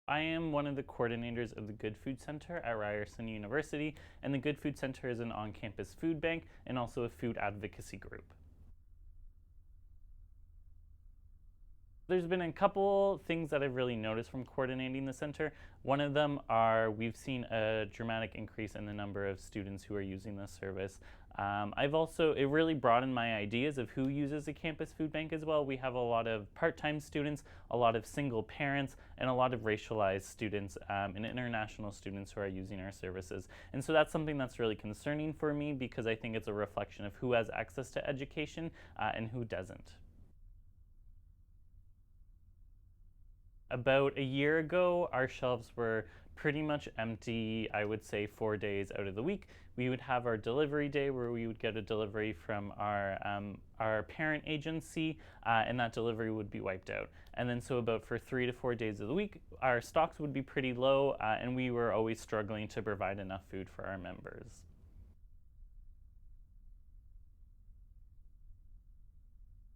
I am one of the coordinators of the Good Food Center at Ryerson University, and the Good Food Center is an on-campus food bank and also a food advocacy group. There's been a couple things that I've really noticed from coordinating the center. One of them are we've seen a dramatic increase in the number of students who are using this service. It really broadened my ideas of who uses a campus food bank as well. We have a lot of part-time students, a lot of single parents, and a lot of racialized students and international students who are using our services. And so that's something that's really concerning for me because I think it's a reflection of who has access to education and who doesn't. About a year ago, our shelves were pretty much empty, I would say 4 days out of the week. We would have our delivery day where we would get a delivery from our parent agency, and that delivery would be wiped out. And then so about for 3 to 4 days of the week, our stocks would be pretty low, and we were always struggling to provide enough food for our members.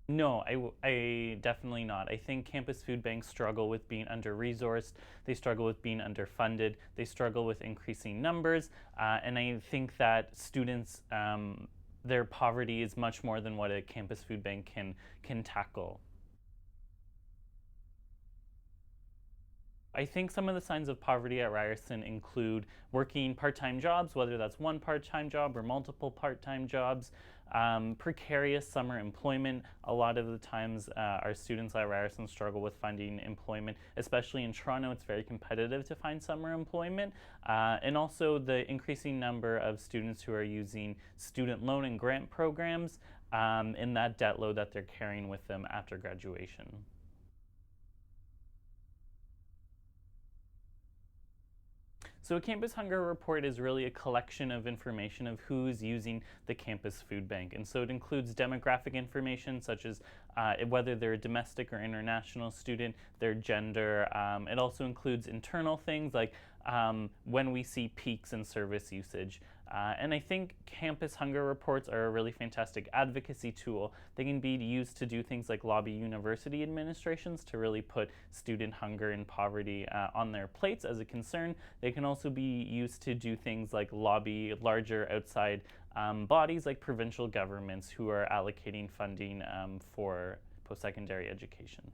No, I definitely not. I think campus food banks struggle with being under resourced, they struggle with being underfunded, they struggle with increasing numbers, and I think that students, their poverty is much more than what a campus food bank can tackle. I think some of the signs of poverty at Ryerson include working part time jobs, whether that's one part time job or multiple part time jobs, precarious summer employment. A lot of the times, our students at Ryerson struggle with finding employment, especially in Toronto. It's very competitive to find summer employment. And also the increasing number of students who are using student loan and grant programs and that debt load that they're carrying with them after graduation. So a campus hunger report is really a collection of information of who's using the campus food bank. And so it includes demographic information such as whether they're a domestic or international student, their gender. It also includes internal things like when we see peaks in service usage. And I think campus hunger reports are a really fantastic advocacy tool. They can be used to do things like lobby university administrations to really put student hunger and poverty on their plates as a concern. They can also be used to do things like lobby larger outside bodies like provincial governments who are allocating funding for post secondary education.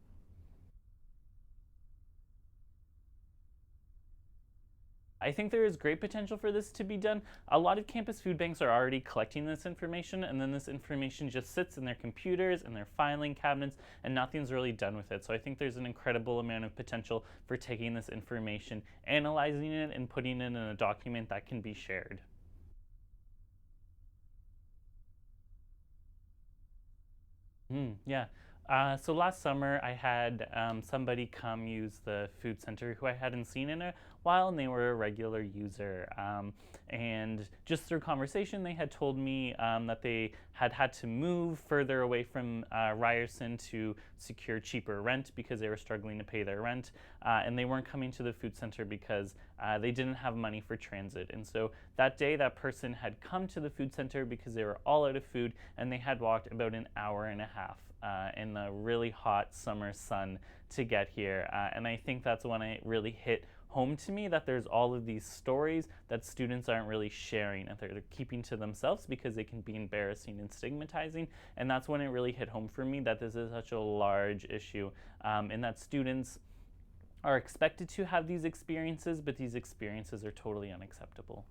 I think there is great potential for this to be done. A lot of campus food banks are already collecting this information, and then this information just sits in their computers and their filing cabinets, and nothing's really done with it. So I think there's an incredible amount of potential for taking this information, analyzing it, and putting it in a document that can be shared. Yeah. So last summer, I had somebody come use the food center who I hadn't seen in a while, and they were a regular user. And just through conversation, they had told me that they had had to move further away from Ryerson to secure cheaper rent because they were struggling to pay their rent. And they weren't coming to the food center because they didn't have money for transit. And so that day, that person had come to the food center because they were all out of food, and they had walked about an hour and a half in the really hot summer sun to get here. And I think that's when it really hit home to me that there's all of these stories that students aren't really sharing and they're keeping to themselves because they can be embarrassing and stigmatizing. And that's when it really hit home for me that this is such a large issue and that students are expected to have these experiences, but these experiences are totally unacceptable.